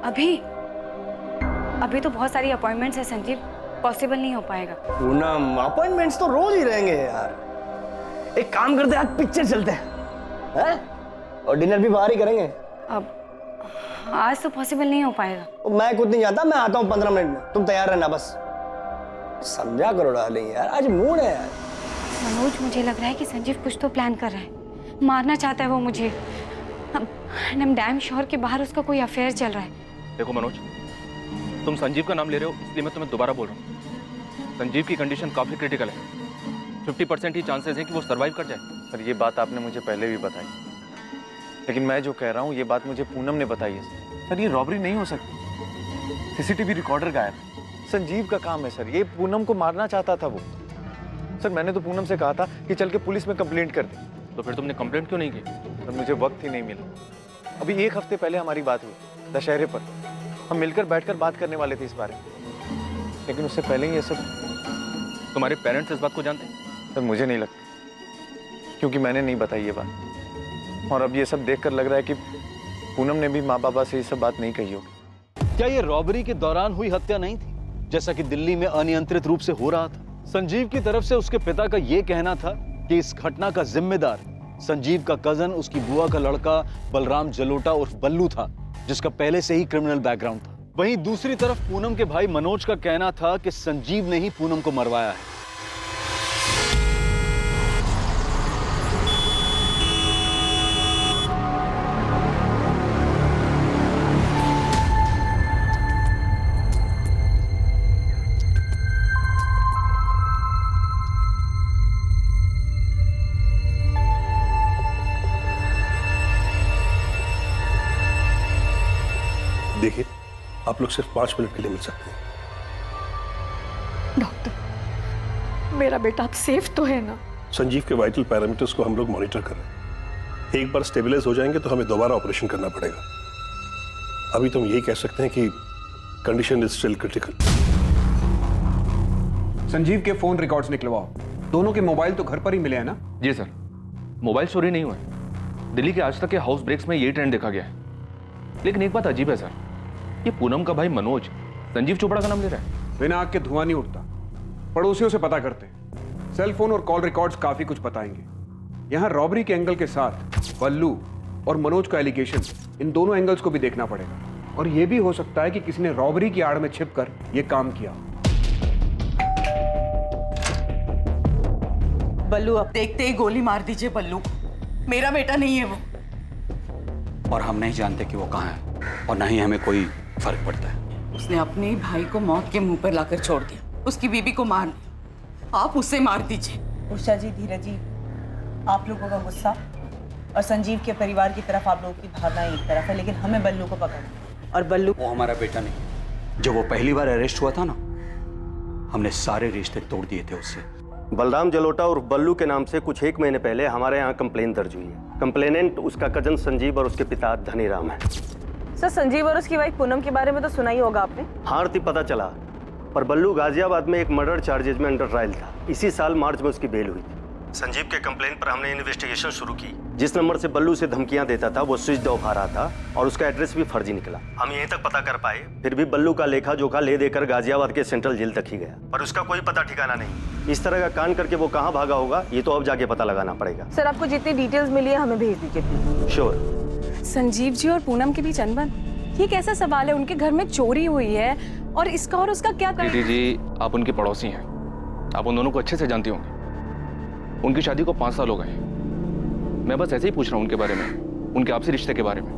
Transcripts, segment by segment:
अभी तो बहुत सारी अपॉइंटमेंट्स है संजीव, पॉसिबल नहीं हो पाएगा। पूनम, अपॉइंटमेंट्स तो रोज ही रहेंगे यार। एक काम करते हैं, आज पिक्चर चलते हैं और डिनर भी बाहर ही करेंगे। अब आज तो पॉसिबल नहीं हो पाएगा। मैं खुद नहीं जाता, मैं आता हूँ 15 मिनट में, तुम तैयार रहना बस। समझा करो डार्लिंग यार, आज मूड है यार। मनोज, मुझे लग रहा है कि संजीव कुछ तो प्लान कर रहा है, मारना चाहता है वो मुझे। आई एम डैम श्योर कि बाहर उसका कोई अफेयर चल रहा है। देखो मनोज, तुम संजीव का नाम ले रहे हो, इसलिए मैं तुम्हें दोबारा बोल रहा हूँ। संजीव की कंडीशन काफी क्रिटिकल है, 50% ही चांसेस हैं कि वो सर्वाइव कर जाए। सर ये बात आपने मुझे पहले भी बताई, लेकिन मैं जो कह रहा हूँ ये बात मुझे पूनम ने बताई है सर। ये रॉबरी नहीं हो सकती, सीसीटीवी रिकॉर्डर गायब है। संजीव का काम है सर, ये पूनम को मारना चाहता था वो। सर मैंने तो पूनम से कहा था कि चल के पुलिस में कंप्लेंट कर दे। तो फिर तुमने कंप्लेंट क्यों नहीं की? सर मुझे वक्त ही नहीं मिला। अभी 1 हफ्ते पहले हमारी बात हुई दशहरे पर, हम मिलकर बैठकर बात करने वाले थे इस बारे में, लेकिन उससे पहले ही ये सब। तुम्हारे पेरेंट्स इस बात को जानते हैं? सर मुझे नहीं लगता, क्योंकि मैंने नहीं बताई ये बात। और अब ये सब देखकर लग रहा है कि पूनम ने भी माँ बाबा से ये सब बात नहीं कही होगी। क्या ये रॉबरी के दौरान हुई हत्या नहीं थी, जैसा कि दिल्ली में अनियंत्रित रूप से हो रहा था? संजीव की तरफ से उसके पिता का यह कहना था कि इस घटना का जिम्मेदार संजीव का कजन, उसकी बुआ का लड़का बलराम जलोटा उर्फ बल्लू था, जिसका पहले से ही क्रिमिनल बैकग्राउंड था। वहीं दूसरी तरफ पूनम के भाई मनोज का कहना था कि संजीव ने ही पूनम को मरवाया है। देखिए, आप लोग सिर्फ 5 मिनट के लिए मिल सकते हैं। डॉक्टर, मेरा बेटा अब सेफ तो है ना? संजीव के वाइटल पैरामीटर्स को हम लोग मॉनिटर कर रहे हैं। एक बार स्टेबलाइज हो जाएंगे तो हमें दोबारा ऑपरेशन करना पड़ेगा। अभी तो हम यही कह सकते हैं कि condition is still critical. Sanjeev के फोन रिकॉर्ड्स निकलवाओ। दोनों के मोबाइल तो घर पर ही मिले हैं ना? जी सर, मोबाइल चोरी नहीं हुआ है। दिल्ली के आज तक के हाउस ब्रेक्स में यही ट्रेंड देखा गया है। लेकिन एक बात अजीब है सर, ये पूनम का भाई मनोज संजीव चोपड़ा का नाम ले रहा है। बिना आग के धुआं नहीं उठता। पड़ोसियों से पता करते हैं, सेल फोन और कॉल रिकॉर्ड्स काफी कुछ बताएंगे। यहाँ रॉबरी के एंगल के साथ बल्लू और मनोज का एलिगेशन, इन दोनों एंगल्स को भी देखना पड़ेगा। और यह भी हो सकता है कि किसी ने रॉबरी की आड़ में छिपकर यह काम किया। बल्लू, अब देखते ही गोली मार दीजिए बल्लू को। मेरा बेटा नहीं है वो। और हम नहीं जानते कि वो कहाँ है, और न ही हमें कोई फर्क पड़ता है। उसने अपने ही भाई को मौत के मुंह पर लाकर छोड़ दिया, उसकी बीवी को मार दिया। आप उसे मार दीजिए। उषा जी, धीरज जी, आप लोगों का गुस्सा और संजीव के परिवार की तरफ आप लोगों की भावना एक तरफ है, लेकिन हमें बल्लू को पकड़ना। और बल्लू वो हमारा बेटा नहीं है। जब वो पहली बार अरेस्ट हुआ था ना, हमने सारे रिश्ते तोड़ दिए थे उससे। बलराम जलोटा और बल्लू के नाम से कुछ 1 महीने पहले हमारे यहाँ कंप्लेन दर्ज हुई है। कंप्लेनेंट उसका कजन संजीव और उसके पिता धनीराम है। सर, संजीव और उसकी वाइफ पूनम के बारे में तो सुना ही होगा आपने। हाँ आरती, पता चला, पर बल्लू गाजियाबाद में एक मर्डर चार्जेज में अंडर ट्रायल था। इसी साल मार्च में उसकी बेल हुई थी। संजीव के कंप्लेन पर हमने इन्वेस्टिगेशन शुरू की। जिस नंबर से बल्लू से धमकियां देता था वो स्विच ऑफ आ रहा था और उसका एड्रेस भी फर्जी निकला। हम यहीं तक पता कर पाए, फिर भी बल्लू का लेखा जोखा ले देकर गाजियाबाद के सेंट्रल जेल तक ही गया, पर उसका कोई पता ठिकाना नहीं। इस तरह का कांड करके वो कहाँ भागा होगा, ये तो अब जाके पता लगाना पड़ेगा। सर, आपको जितनी डिटेल्स मिली है हमें भेज दीजिए। श्योर। संजीव जी और पूनम के बीच अनबन, ये कैसा सवाल है? उनके घर में चोरी हुई है और इसका और उसका क्या दीदी जी, आप उनके पड़ोसी हैं, आप उन दोनों को अच्छे से जानती होंगी। उनकी शादी को 5 साल हो गए। मैं बस ऐसे ही पूछ रहा हूँ उनके बारे में, उनके आपसी रिश्ते के बारे में।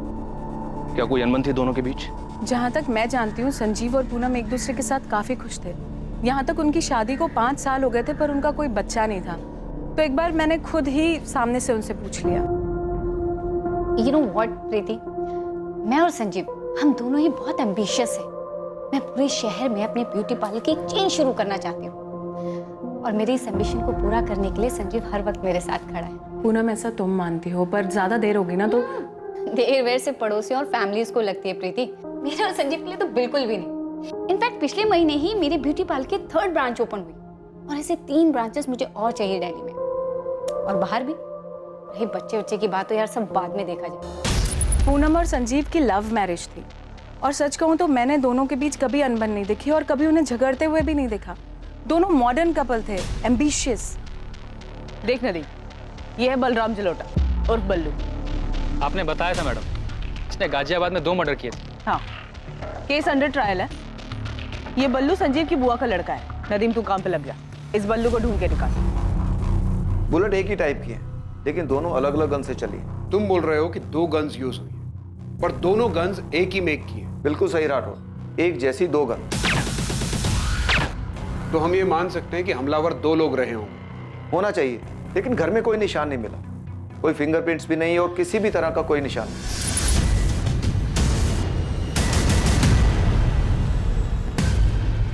क्या कोई अनबन थी दोनों के बीच? जहाँ तक मैं जानती हूँ, संजीव और पूनम एक दूसरे के साथ काफी खुश थे। यहाँ तक उनकी शादी को 5 साल हो गए थे, पर उनका कोई बच्चा नहीं था। तो एक बार मैंने खुद ही सामने से उनसे पूछ लिया। You know what, प्रीति, मैं और संजीव हम दोनों ही बहुत एम्बिशियस है। मैं पूरे शहर में अपने ब्यूटी पार्लर की एक चेन शुरू करना चाहती हूँ, और मेरी इस एम्बिशन को पूरा करने के लिए संजीव हर वक्त मेरे साथ खड़ा है। पूनम, ऐसा तुम मानती हो, पर ज्यादा देर होगी ना तो। देर वेर से पड़ोसियों और फैमिलीज को लगती है प्रीति, मेरे और संजीव के लिए तो बिल्कुल भी नहीं। इनफैक्ट पिछले महीने ही मेरी ब्यूटी पार्लर की 3rd ब्रांच ओपन हुई, और ऐसे 3 ब्रांचेस मुझे और चाहिए दिल्ली में और बाहर भी। रही बच्चे की बात तो यार सब बाद में देखा जाए। पूनम और संजीव की लव मैरिज थी और सच कहूँ तो मैंने दोनों के बीच कभी अनबन नहीं देखी और कभी उन्हें झगड़ते हुए भी नहीं देखा। दोनों मॉडर्न कपल थे, एम्बिशियस। देख नदी, ये है बलराम जलोटा और बल्लू। आपने बताया था मैडम, इसने गाजियाबाद में 2 मर्डर किए थे। हाँ, केस अंडर ट्रायल है। ये बल्लू संजीव की बुआ का लड़का है। नदीम तू काम पे लग जा, इस बल्लू को ढूंढ के निकाल। बुलेट एक ही टाइप की है, लेकिन दोनों अलग अलग गन से चली है। तुम बोल रहे हो कि 2 गन्स यूज हुई है, पर दोनों गन्स एक ही मेक की है। बिल्कुल सही राठौर, एक जैसी 2 गन। तो हम ये मान सकते हैं कि हमलावर 2 लोग रहे होंगे। होना चाहिए, लेकिन घर में कोई निशान नहीं मिला, कोई फिंगरप्रिंट्स भी नहीं और किसी भी तरह का कोई निशान नहीं।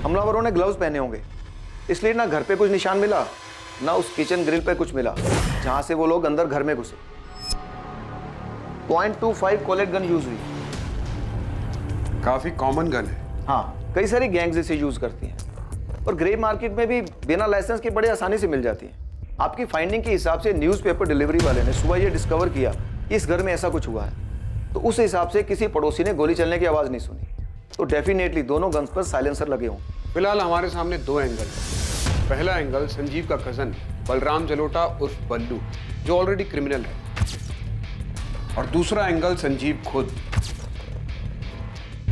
हमलावरों ने ग्लव्स पहने होंगे, इसलिए ना घर पे कुछ निशान मिला, ना उस किचन ग्रिल पे कुछ मिला जहां से वो लोग अंदर घर में घुसे। .25 कोलेट गन यूज हुई। काफी कॉमन गन है। हाँ, कई सारी गैंग्स इसे यूज करती हैं और ग्रे मार्केट में भी बिना लाइसेंस के बड़े आसानी से मिल जाती है। आपकी फाइंडिंग के हिसाब से न्यूज़पेपर डिलीवरी वाले ने सुबह ये डिस्कवर किया कि इस घर में ऐसा कुछ हुआ है, तो उस हिसाब से किसी पड़ोसी ने गोली चलने की आवाज नहीं सुनी, तो डेफिनेटली दोनों गन्स पर साइलेंसर लगे होंगे। फिलहाल हमारे सामने 2 एंगल है। पहला एंगल संजीव का कजन बलराम जलोटा उर्फ बल्लू, जो ऑलरेडी क्रिमिनल है, और दूसरा एंगल संजीव खुद,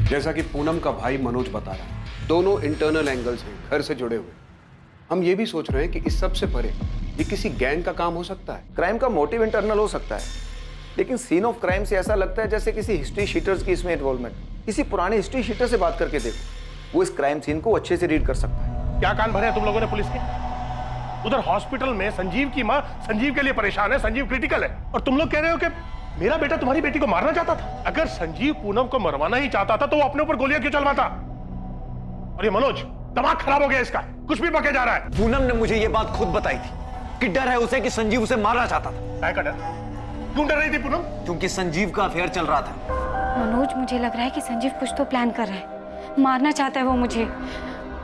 जैसा कि पूनम का भाई मनोज बता रहा है। दोनों इंटरनल एंगल्स हैं, घर से जुड़े हुए। हम ये भी सोच रहे हैं कि इस सब से परे ये किसी गैंग का काम हो सकता है। क्राइम का मोटिव इंटरनल हो सकता है, लेकिन सीन ऑफ क्राइम से ऐसा लगता है जैसे किसी हिस्ट्री शीटर्स की इसमें इन्वॉल्वमेंट। किसी पुराने हिस्ट्री शीटर से बात करके देखो, वो इस क्राइम सीन को अच्छे से रीड कर सकता है। क्या कान भरे हैं तुम लोगों ने पुलिस के? उधर हॉस्पिटल में संजीव की माँ संजीव के लिए परेशान है, संजीव क्रिटिकल है, और तुम लोग कह रहे हो कि मेरा बेटा तुम्हारी बेटी को मारना चाहता था। अगर संजीव पूनम को मरवाना ही चाहता था तो वो अपने ऊपर गोलियां क्यों चलवाता? और ये मनोज, दिमाग खराब हो गया इसका, कुछ भी बके जा रहा है। पूनम ने मुझे ये बात खुद बताई थी कि डर है उसे कि संजीव उसे मारना चाहता था। का डर? क्यों डर रही थी पूनम? क्योंकि संजीव का अफेयर चल रहा था। मनोज, मुझे लग रहा है कि संजीव कुछ तो प्लान कर रहा है, मारना चाहता है वो मुझे।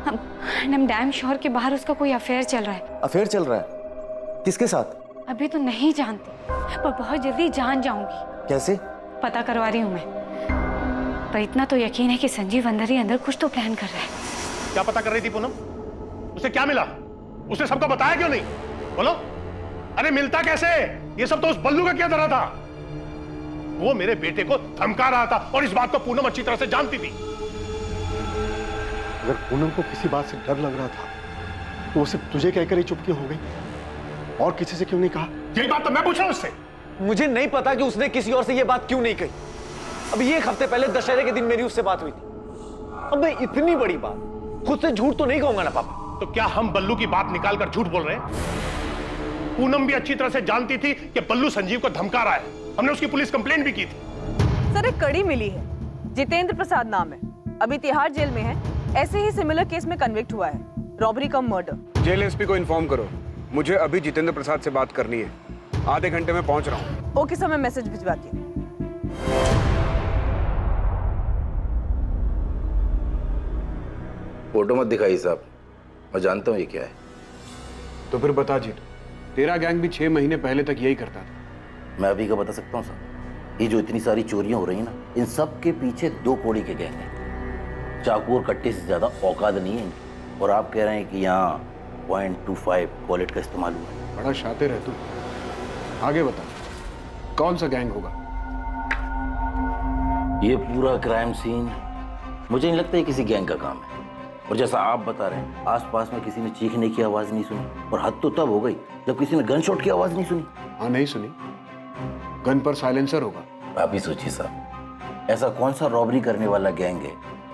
I'm damn sure कि बाहर उसका कोई अफेयर चल रहा है। अफेयर चल रहा है? किसके साथ? अभी तो नहीं जानती, पर बहुत जल्दी जान जाऊंगी। कैसे? पता करवा रही हूँ मैं, पर इतना तो यकीन है कि संजीव अंदर ही अंदर कुछ तो प्लान कर रहा है। क्या पता कर रही थी पूनम? उसे क्या मिला? उसने सबको बताया क्यों नहीं? बोलो। अरे मिलता कैसे? ये सब तो उस बल्लू का क्या धरा था। वो मेरे बेटे को धमका रहा था और इस बात को पूनम अच्छी तरह से जानती थी। अगर पूनम को किसी बात से डर लग रहा था तो वो सिर्फ तुझे कहकर ही चुप क्यों हो गई, और किसी से क्यों नहीं कहा? यही बात तो मैं पूछ रहा हूं उससे। मुझे नहीं पता कि उसने किसी और से ये बात क्यों नहीं कही। अभी 1 हफ्ते पहले दशहरे के दिन मेरी उससे बात हुई थी। अब मैं इतनी बड़ी बात खुद से झूठ तो नहीं कहूंगा ना पापा। तो क्या हम बल्लू की बात निकालकर झूठ बोल रहे हैं? पूनम भी अच्छी तरह से जानती थी कि बल्लू संजीव को धमका रहा है। हमने उसकी पुलिस कंप्लेंट भी की थी। सर, एक कड़ी मिली है, जितेंद्र प्रसाद नाम है, अभी तिहाड़ जेल में है। ऐसे ही सिमिलर केस में कन्विक्ट हुआ है, रॉबरी कम मर्डर। जेल एसपी को इन्फॉर्म करो, मुझे अभी जितेंद्र प्रसाद से बात करनी है। आधे घंटे में पहुंच रहा हूँ। ओके सर, मैं मैसेज भिजवाती हूँ। फोटो मत दिखाइए साहब, मैं जानता हूँ ये क्या है। तो फिर बता जीत, तेरा गैंग भी 6 महीने पहले तक यही करता था। मैं अभी का बता सकता हूँ साहब, ये जो इतनी सारी चोरियां हो रही हैं ना, इन सब के पीछे 2 कोड़ी के गैंग हैं। चाकू और कट्टे से ज्यादा औकात नहीं है इनकी, और आप कह रहे हैं कि यहाँ .25 कोलेट का इस्तेमाल हुआ है। बड़ा शातिर है तू। आगे बता, कौन सा गैंग होगा? ये पूरा क्राइम सीन मुझे नहीं लगता ये किसी गैंग का काम है। और जैसा आप बता रहे हैं, आसपास में किसी ने चीखने की आवाज नहीं सुनी, और हद तो तब हो गई जब किसी ने गन शॉट की आवाज नहीं सुनी। हाँ, नहीं सुनी। गन पर साइलेंसर होगा। आप ही सोचिए साहब, ऐसा कौन सा रॉबरी करने वाला गैंग है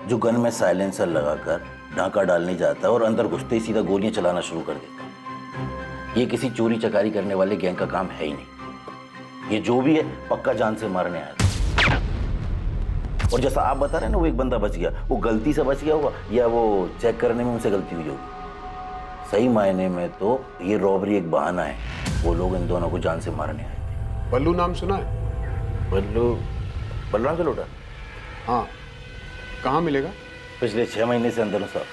जो गन में साइलेंसर लगाकर ढांका डालने जाता है और अंदर घुसते ही सीधा गोलियां चलाना शुरू कर देता है। ये किसी चोरी चकारी करने वाले गैंग का काम है ही नहीं। ये जो भी है पक्का जान से मारने आया। और जैसा आप बता रहे हैं ना, वो एक बंदा बच गया, वो गलती से बच गया होगा या वो चेक करने में उनसे गलती हुई होगी। सही मायने में तो ये रॉबरी एक बहाना है, वो लोग इन दोनों को जान से मारने आए थे। बल्लू नाम सुना है? बलराम जलोटा? हाँ, कहाँ मिलेगा? पिछले 6 महीने से अंदर हूँ साहब।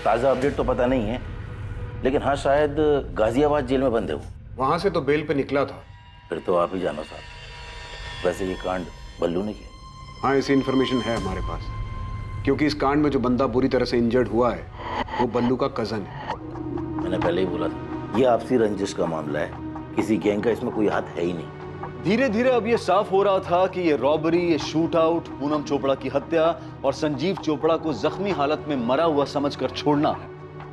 ताज़ा अपडेट तो पता नहीं है, लेकिन हाँ शायद गाजियाबाद जेल में बंद है वो। वहाँ से तो बेल पे निकला था। फिर तो आप ही जानो साहब। वैसे ये कांड बल्लू ने किया? हाँ, ऐसी इन्फॉर्मेशन है हमारे पास, क्योंकि इस कांड में जो बंदा बुरी तरह से इंजर्ड हुआ है वो बल्लू का कजन है। मैंने पहले ही बोला था, ये आपसी रंजिश का मामला है, किसी गैंग का इसमें कोई हाथ है ही नहीं। धीरे धीरे अब ये साफ हो रहा था कि ये रॉबरी, ये शूट आउट, पूनम चोपड़ा की हत्या और संजीव चोपड़ा को जख्मी हालत में मरा हुआ समझकर छोड़ना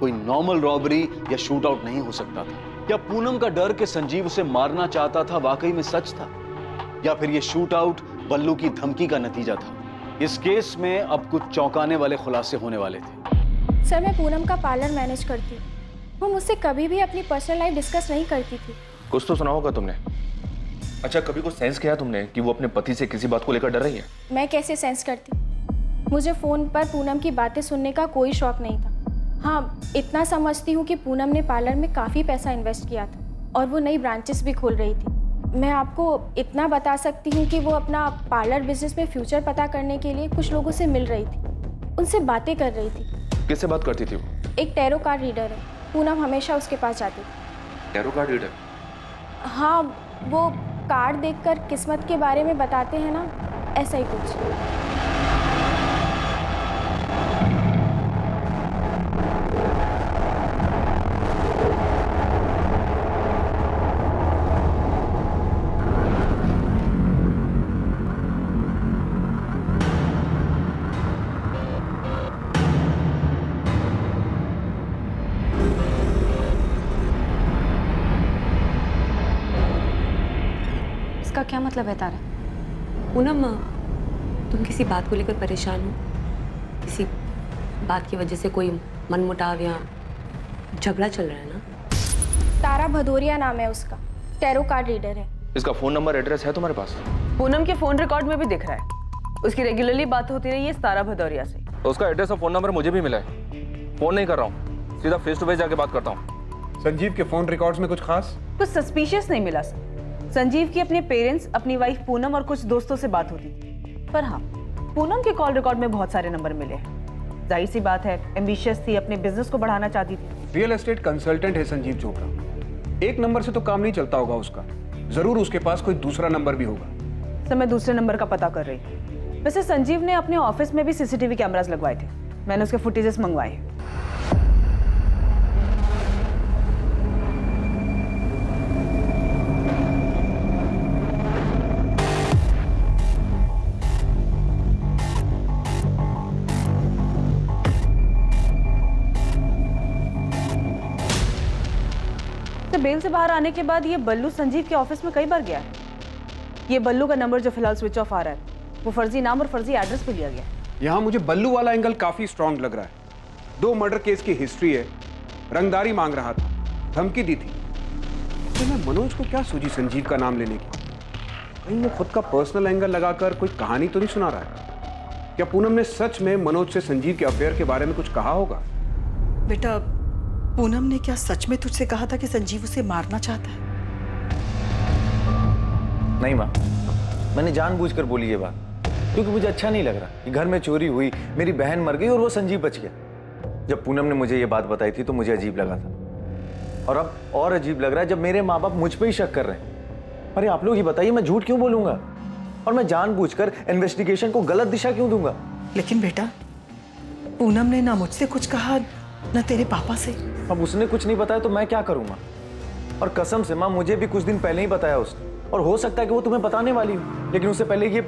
कोई नॉर्मल रॉबरी या शूट आउट नहीं हो सकता था। क्या पूनम का डर कि संजीव उसे मारना चाहता था वाकई में सच था, या फिर ये शूट आउट बल्लू की धमकी का नतीजा था? इस केस में अब कुछ चौंकाने वाले खुलासे होने वाले थे। सर, मैं पूनम का पार्लर मैनेज करती हूँ। वो मुझसे कभी भी अपनी पर्सनल लाइफ डिस्कस नहीं करती थी। कुछ तो सुना होगा तुमने। अच्छा, कभी कुछ सेंस किया तुमने कि वो अपने पति से किसी बात को लेकर डर रही है? मैं कैसे सेंस करती? मुझे फ़ोन पर पूनम की बातें सुनने का कोई शौक नहीं था। हाँ, इतना समझती हूँ कि पूनम ने पार्लर में काफ़ी पैसा इन्वेस्ट किया था और वो नई ब्रांचेस भी खोल रही थी। मैं आपको इतना बता सकती हूँ कि वो अपना पार्लर बिजनेस में फ्यूचर पता करने के लिए कुछ लोगों से मिल रही थी, उनसे बातें कर रही थी। किससे बात करती थी वो? एक टैरो कार्ड रीडर है, पूनम हमेशा उसके पास जाती थी। Tarot card reader? हाँ, वो कार्ड देखकर किस्मत के बारे में बताते हैं ना, ऐसा ही कुछ। इसका क्या मतलब है तारा? पूनम, तुम किसी बात को लेकर परेशान हो? किसी बात की वजह से कोई मनमुटाव या झगड़ा चल रहा है ना? तारा भदौरिया नाम है उसका, टैरो कार्ड रीडर है। इसका फोन नंबर, एड्रेस है तुम्हारे पास? पूनम के फोन रिकॉर्ड में भी दिख रहा है, उसकी रेगुलरली बात होती रही है तारा भदौरिया से। तो उसका एड्रेस और फोन नंबर मुझे भी मिला है। फोन नहीं कर रहा हूँ, सीधा फेस टू फेस जाके बात करता हूँ। संजीव के फोन रिकॉर्ड्स में कुछ खास? कुछ सस्पिशियस नहीं मिला सर। संजीव की अपने पेरेंट्स, अपनी वाइफ पूनम और कुछ दोस्तों से बात होती थी, पर हाँ, पूनम के कॉल रिकॉर्ड में बहुत सारे नंबर मिले हैं। जाहिर सी बात है, एम्बिशियस थी, अपने बिजनेस को बढ़ाना चाहती थी। रियल एस्टेट कंसल्टेंट है संजीव चोपड़ा, एक नंबर से तो काम नहीं चलता होगा उसका, जरूर उसके पास कोई दूसरा नंबर भी होगा। सर, मैं दूसरे नंबर का पता कर रही हूँ। वैसे संजीव ने अपने ऑफिस में भी सीसीटीवी कैमरास लगवाए थे, मैंने उसके फुटेजेस मंगवाए हैं। बेल से बाहर आने के बाद ये बल्लू संजीव के ऑफिस में कई बार गया है। ये बल्लू का नंबर जो फिलहाल स्विच ऑफ आ रहा है, वो फर्जी नाम और फर्जी एड्रेस पे लिया गया है। यहाँ मुझे बल्लू वाला एंगल काफी स्ट्रांग लग रहा है। 2 मर्डर केस की हिस्ट्री है, रंगदारी मांग रहा था, धमकी दी थी। तो मैं मनोज को क्या सूझी संजीव का नाम लेने की? कहीं वो खुद का पर्सनल एंगल लगाकर कोई कहानी तो नहीं सुना रहा है? क्या पूनम ने सच में मनोज से संजीव के अफेयर के बारे में कुछ कहा होगा? बेटा, पूनम ने क्या सच में तुझसे कहा था कि संजीव उसे मारना चाहता है? नहीं माँ, मैंने जानबूझकर बोली ये बात, क्योंकि मुझे अच्छा नहीं लग रहा कि घर में चोरी हुई, मेरी बहन मर गई और वो संजीव बच गया। जब पूनम ने मुझे ये बात बताई थी तो मुझे अजीब लगा था, और अब और अजीब लग रहा है जब मेरे माँ बाप मुझ पे ही शक कर रहे हैं। अरे आप लोग ही बताइए, मैं झूठ क्यों बोलूंगा, और मैं जानबूझकर इन्वेस्टिगेशन को गलत दिशा क्यों दूंगा? लेकिन बेटा, पूनम ने ना मुझसे कुछ कहा न तेरे पापा से। अब उसने कुछ नहीं बताया तो मैं क्या करूंगा? और कसम से माँ, मुझे भी कुछ दिन पहले ही बताया उसने, और हो सकता है कि वो तुम्हें बताने वाली हो, लेकिन उससे पहले ये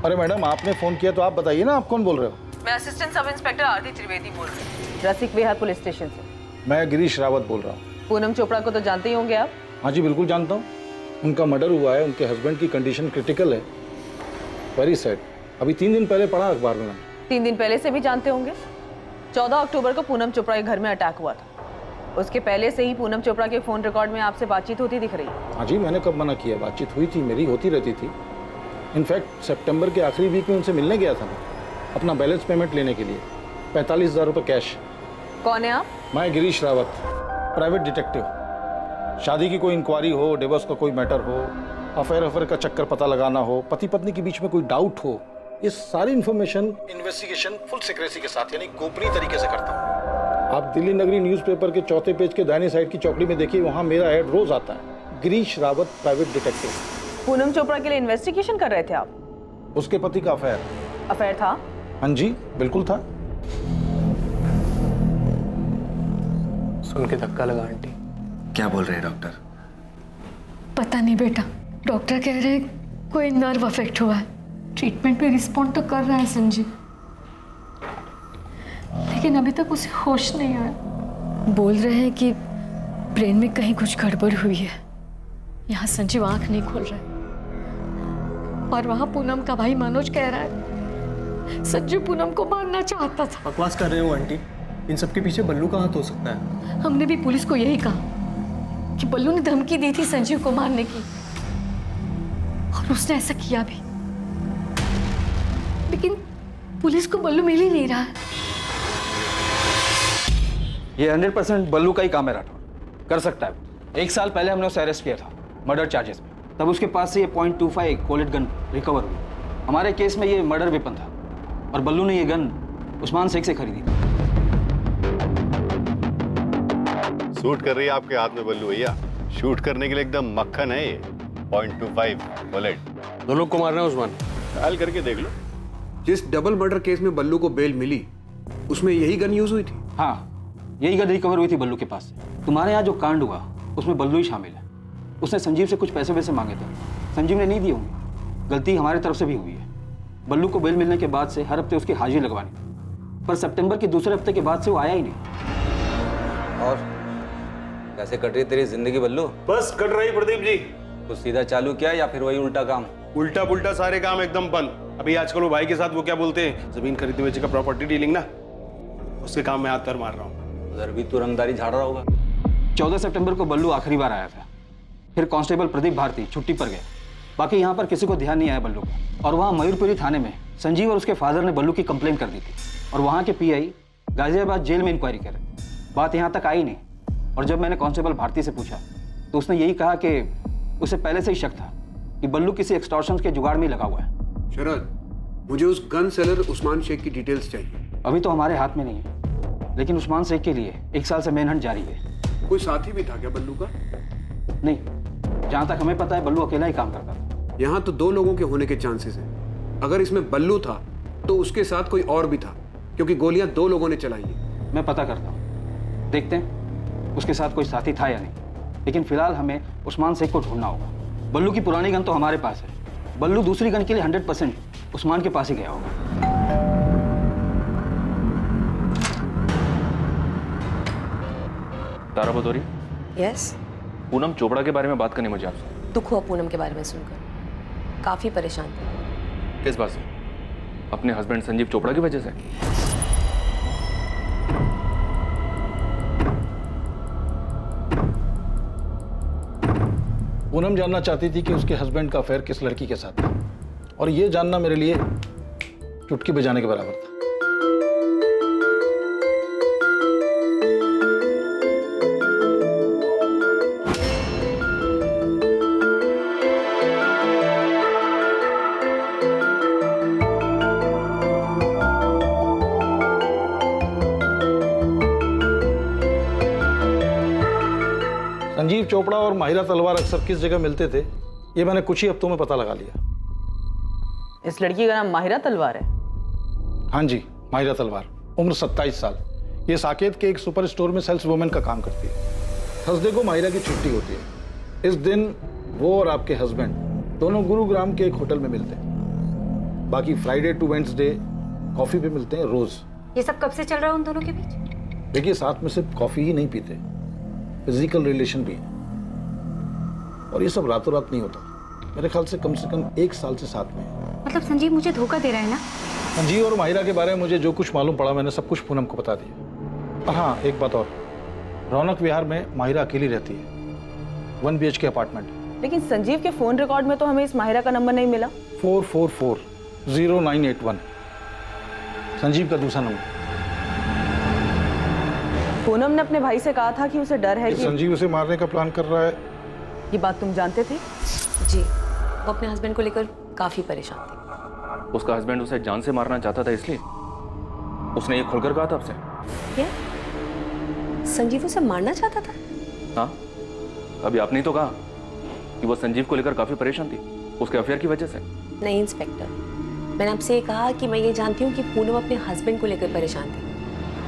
अरे मैडम, आपने फोन किया तो आप बताइए ना, आप कौन बोल रहे हो? मैं असिस्टेंट सब इंस्पेक्टर आरती त्रिवेदी बोल रही हूँ, रसिक विहार पुलिस स्टेशन से। मैं गिरीश रावत बोल रहा हूँ। पूनम चोपड़ा को तो जानते ही होंगे आप? हाँ जी, बिल्कुल जानता हूँ। उनका मर्डर हुआ है, उनके हस्बैंड की कंडीशन क्रिटिकल है, वेरी सैड। अभी 3 दिन पहले पढ़ा अखबार में। 3 दिन पहले से भी जानते होंगे। 14 अक्टूबर को पूनम चोपड़ा के घर में अटैक हुआ था। उसके पहले से ही पूनम चोपड़ा के फोन रिकॉर्ड में आपसे बातचीत होती दिख रही है। हाँ जी, मैंने कब मना किया, बातचीत हुई थी, मेरी होती रहती थी। इनफैक्ट सितंबर के आखिरी वीक में उनसे मिलने गया था मैं, अपना बैलेंस पेमेंट लेने के लिए। 45,000 रुपये कैश। कौन है आप? मैं गिरीश रावत, प्राइवेट डिटेक्टिव। शादी की कोई इंक्वायरी हो, डिवोर्स का कोई मैटर हो, अफेयर का चक्कर पता लगाना हो, पति पत्नी के बीच में कोई डाउट हो, ये सारी इंफॉर्मेशन इन्वेस्टिगेशन फुल सीक्रेसी के साथ यानी गोपनीय तरीके से करता हूँ। आप दिल्ली नगरी न्यूज़पेपर के चौथे पेज के दाहिनी साइड की चौकड़ी में देखिए, वहाँ मेरा ऐड रोज आता है, गिरीश रावत प्राइवेट डिटेक्टिव। पूनम चोपड़ा के लिए इन्वेस्टिगेशन कर रहे थे आप? उसके पति का अफेयर था? हाँ जी बिल्कुल था। सुन के धक्का लगा आंटी। क्या बोल रहे हैं डॉक्टर? पता नहीं बेटा, डॉक्टर कह रहे हैं कोई नर्व अफेक्ट हुआ है। ट्रीटमेंट पे रिस्पॉन्ड तो कर रहा है संजीव, लेकिन अभी तक उसे होश नहीं आया। बोल रहे हैं कि ब्रेन में कहीं कुछ गड़बड़ हुई है। यहाँ संजीव आंख नहीं खोल रहा है और वहाँ पूनम का भाई मनोज कह रहा है संजीव पूनम को मारना चाहता था। बकवास कर रहे हो आंटी, इन सबके पीछे बल्लू का हाथ हो सकता है। हमने भी पुलिस को यही कहा कि बल्लू ने धमकी दी थी संजीव को मारने की और उसने ऐसा किया भी, लेकिन पुलिस को बल्लू मिल ही नहीं रहा है। ये 100% बल्लू का ही काम है राठौर, कर सकता है। 1 साल पहले हमने उसे अरेस्ट किया था मर्डर चार्जेस में, तब उसके पास से ये .25 कोलेट गन रिकवर हुई। हमारे केस में ये मर्डर वेपन था और बल्लू ने ये गन उस्मान शेख से खरीदी। शूट कर रही है आपके हाथ में बल्लू भैया, शूट करने के लिए एकदम मक्खन है ये। .25 बुलेट। दोनों को मारना है उस्मान, ट्रायल करके देख लो। जिस डबल मर्डर केस में बल्लू को बेल मिली उसमें यही गन यूज हुई थी? हाँ, यही गन रिकवर हुई थी बल्लू के पास से। तुम्हारे यहाँ जो कांड हुआ उसमें बल्लू ही शामिल है। उसने संजीव से कुछ पैसे वैसे मांगे थे, संजीव ने नहीं दिए होंगे। गलती हमारी तरफ से भी हुई है। बल्लू को बेल मिलने के बाद से हर हफ्ते उसकी हाजिरी लगवानी, पर सितंबर के दूसरे हफ्ते के बाद से वो आया ही नहीं। और कैसे कट रही तेरी जिंदगी बल्लू? बस कट रही प्रदीप जी। कुछ सीधा चालू किया या फिर वही उल्टा काम? उल्टा पुल्टा सारे काम एकदम बंद। अभी आजकल वो भाई के साथ वो क्या बोलते हैं, जमीन खरीदने बेचने का, प्रॉपर्टी डीलिंग ना, उसके काम में हाथ पैर मार रहा हूँ। उधर भी तू रंगदारी झाड़ रहा होगा। 14 सितंबर को बल्लू आखिरी बार आया था, फिर कांस्टेबल प्रदीप भारती छुट्टी पर गए। बाकी यहाँ पर किसी को ध्यान नहीं आया बल्लू का। और वहाँ मयूरपुरी थाने में संजीव और उसके फादर ने बल्लू की कंप्लेंट कर दी थी और वहाँ के पीआई गाजियाबाद जेल में इंक्वायरी करे। बात यहाँ तक आई नहीं, और जब मैंने कांस्टेबल भारती से पूछा तो उसने यही कहा कि उसे पहले से ही शक था कि बल्लू किसी एक्सटॉर्शन के जुगाड़ में लगा हुआ है। शरद, मुझे उस गन सेलर उस्मान शेख की डिटेल्स चाहिए। अभी तो हमारे हाथ में नहीं है, लेकिन उस्मान शेख के लिए 1 साल से मेनहंट जारी है। कोई साथी भी था क्या बल्लू का? नहीं, जहाँ तक हमें पता है बल्लू अकेला ही काम करता था। यहाँ तो 2 लोगों के होने के चांसेस हैं। अगर इसमें बल्लू था तो उसके साथ कोई और भी था, क्योंकि गोलियां 2 लोगों ने चलाई हैं। मैं पता करता हूँ, देखते हैं उसके साथ कोई साथी था या नहीं, लेकिन फिलहाल हमें उस्मान शेख को ढूंढना होगा। बल्लू की पुरानी गन तो हमारे पास है, बल्लू दूसरी गन के लिए 100% उस्मान के पास ही गया होगा। तारा बदौरी। यस। पूनम चोपड़ा के बारे में बात करनी मुझे आपसे। दुख हुआ पूनम के बारे में सुनकर, काफी परेशान थी। किस बात से? अपने हस्बैंड संजीव चोपड़ा की वजह से? पूनम जानना चाहती थी कि उसके हस्बैंड का अफेयर किस लड़की के साथ था, और ये जानना मेरे लिए चुटकी बजाने के बराबर था। संजीव चोपड़ा और माहिरा तलवार अक्सर किस जगह मिलते थे, ये मैंने कुछ ही हफ्तों में पता लगा लिया। इस लड़की का नाम माहिरा तलवार है? हाँ जी, माहिरा तलवार, उम्र 27 साल। ये साकेत के एक सुपर स्टोर में सेल्स वुमेन का काम करती है। थर्सडे को माहिरा की छुट्टी होती है। इस दिन वो और आपके हस्बैंड दोनों गुरुग्राम के एक होटल में मिलते हैं। बाकी फ्राइडे टू वेडनेसडे कॉफी पे मिलते हैं रोज। ये सब कब से चल रहा है उन दोनों के बीच? देखिए, साथ में सिर्फ कॉफी ही नहीं पीते, फिजिकल रिलेशन भी है, और ये सब रातों रात नहीं होता। मेरे ख्याल से कम 1 साल से साथ में है। मतलब संजीव मुझे धोखा दे रहा है ना? संजीव और माहिरा के बारे में मुझे जो कुछ मालूम पड़ा मैंने सब कुछ पूनम को बता दिया। और हाँ, एक बात और, रौनक विहार में माहिरा अकेली रहती है, 1 BHK अपार्टमेंट। लेकिन संजीव के फोन रिकॉर्ड में तो हमें इस माहिरा का नंबर नहीं मिला। 444-0981 संजीव का दूसरा नंबर। पूनम ने अपने भाई से कहा था कि उसे डर है कि संजीव उसे मारने का प्लान कर रहा है। ये बात तुम जानते थे? जी, वो अपने हस्बैंड को लेकर काफी परेशान थी। उसका हस्बैंड उसे जान से मारना चाहता था, इसलिए उसने ये खुलकर कहा था आपसे। क्या संजीव उसे मारना चाहता था? हाँ, अभी आपने ही तो कहा कि वो संजीव को लेकर काफी परेशान थी उसके अफेयर की वजह से। नहीं इंस्पेक्टर, मैंने आपसे ये कहा कि मैं ये जानती हूँ कि पूनम अपने हस्बैंड को लेकर परेशान थी,